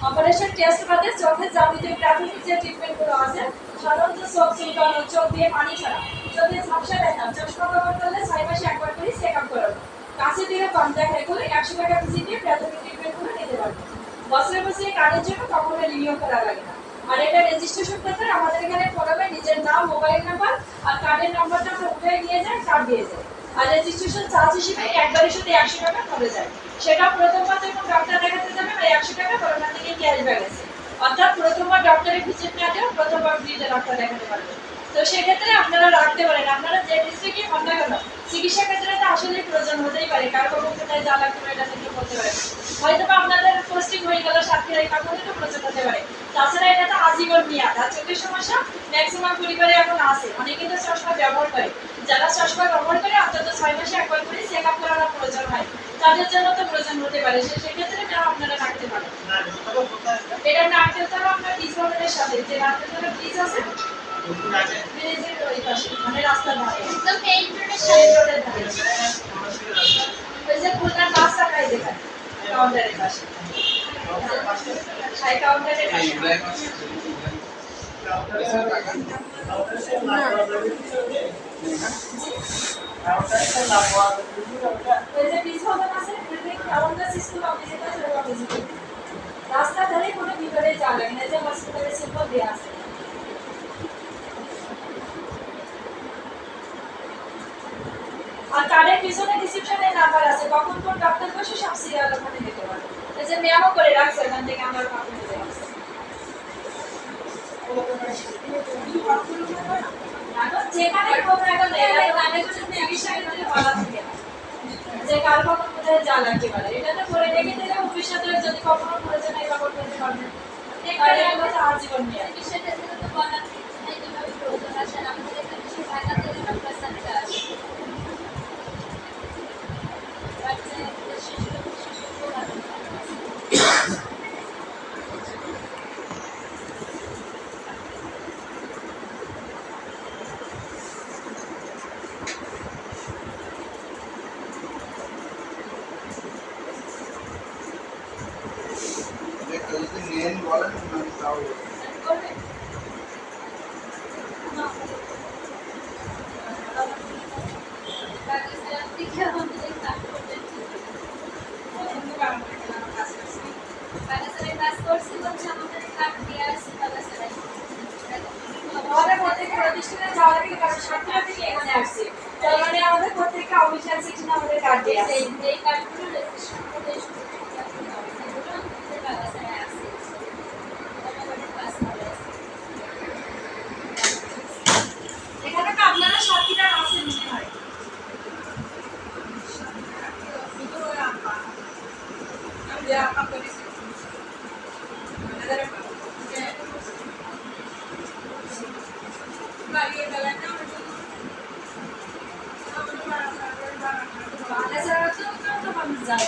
Operation test বাদে চোখের যাবতীয় প্রাথমিক যে ট্রিটমেন্টগুলো আছে, সাধারণত চোখ চুলকানো, চোখ দিয়ে পানি ছাড়া, চোখে ঝাপসা দেখা, চশমা ব্যবহার করলে 6 মাসে একবার করে চেক আপ করানো, কাছে থেকে কম দেখা এগুলো 100 টাকা ভিজিট দিয়ে প্রাথমিক ট্রিটমেন্টগুলো নিতে পারবেন। বছরে বছরে কার্ডের জন্য কখনো রিনিউ করা লাগে না। আর এটা রেজিস্ট্রেশন করতে আমাদের এখানে ফোনে নিজের নাম, মোবাইল নাম্বার আর কার্ডের নাম্বারটা আমরা উঠে নিয়ে যাই, কার্ড দিয়ে যায়। আর রেজিস্ট্রেশন চার্জ হিসেবে একবারের সাথে 100 টাকা পড়ে যায়। সেটা প্রথমবার যখন ডক্টর দেখাতে যাবেন ওই 100 টাকা করোনা থেকে ক্যাশব্যাক আছে। অর্থাৎ প্রথমবার ডক্টরের ভিজিট না দিয়েও প্রথমবার ফ্রিতে ডক্টর দেখাতে পারবেন। তো সেক্ষেত্রে আপনারা রাখতে পারেন, আপনারা যে ডিস্ট্রিক্টই হন না কেন চিকিৎসা ক্ষেত্রে তো আসলেই প্রয়োজন হতেই পারে, কারো কখন কোথায় যা লাগতে পারে এটা থেকে বলতে পারে। হয়তো বা আপনাদের পোস্টিং হয়ে গেল সাতক্ষীরায়, তখন একটু প্রয়োজন হতে পারে। তাছাড়া এটা তো আজীবন মেয়াদ। আর চোখের সমস্যা ম্যাক্সিমাম পরিবারে এখন আছে, অনেকে তো চশমা ব্যবহার করে। যারা চশমা ব্যবহার করে অন্তত 6 মাসে একবার করে চেক আপ করানোর প্রয়োজন হয়, তাদের জন্য তো প্রয়োজন হতে পারে। সেক্ষেত্রে এটা আপনারা রাখতে পারেন। এটা নারকেলতলা আপনার বীজ বাজারের সাথে যে নারকেলতলা বীজ আছে ব্রিজের ওই পাশে, মানে রাস্তার ধারে একদম মেইন রোডের সাথে। ওই যে খুলনার বাস রাখাই যেখানে কাউন্টারের পাশে, সাই কাউন্টারের পাশে। রাস্তা ধারে কোনো ভিতরে যাওয়া লাগে না, যে হসপিটালের সিম্বল দেওয়া আছে। আর কার্ডের পিছনে রিসেপশনের নাম্বার আছে, কখন কোন ডক্টর বসে সব সিরিয়াল ওখানে দিতে পারে। এই যে মেমো করে রাখছে, এখান থেকে আমার কাপড় নিতে আসছে। যেখানে হোক না কেন তাদের জন্য চিকিৎসা ক্ষেত্রে বলা থাকে যে কার কখন কোথায় যা লাগতে পারে। এটা তো করে রেখে দিলে ভবিষ্যতে যদি কখনো প্রয়োজন হয় ব্যবহার করতে পারবেন। তাহলে এগুলো তো আজীবন নিয়ে চিকিৎসা ক্ষেত্রে তো বলা থাকে এইভাবে প্রয়োজন আসে। আমাদের এখানে কিছু ঢাকাতে ডক্টর সাথে আসে। আমাদের প্রত্যেকটা অফিসিয়াল সেকশনে আমাদের কার্ড দেয়া আছে। এই কার্ডগুলো রেজিস্ট্রেশন করে এখানে তো আপনারা সাথীরা আছেন মনে হয়। বাংলা ছাড়া তো মানুষ যায়।